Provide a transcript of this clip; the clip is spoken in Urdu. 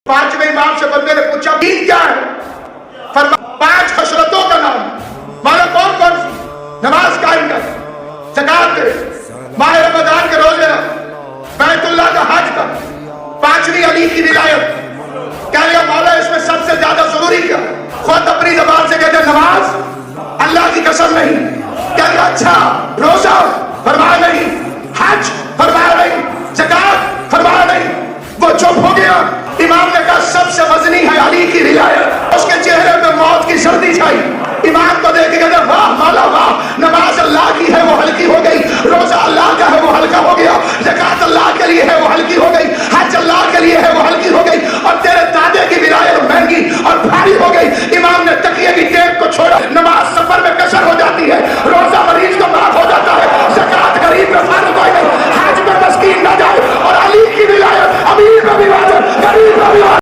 پانچویں امام سے بندے نے پوچھا دین کیا ہے؟ فرمایا 5 خصلتوں کا نام. مانا کون کون سی؟ نماز قائم کر، زکات دے، ماہ رمضان کے روزے رکھ، بیت اللہ کا حج کر، 5ویں علی کی ولایت. کہہ لیا مولا اس میں سب سے زیادہ ضروری کیا؟ خود اپنی زبان سے کہتے نماز، اللہ کی قسم نہیں. کہہ لیا اچھا روزہ؟ فرمایا نہیں.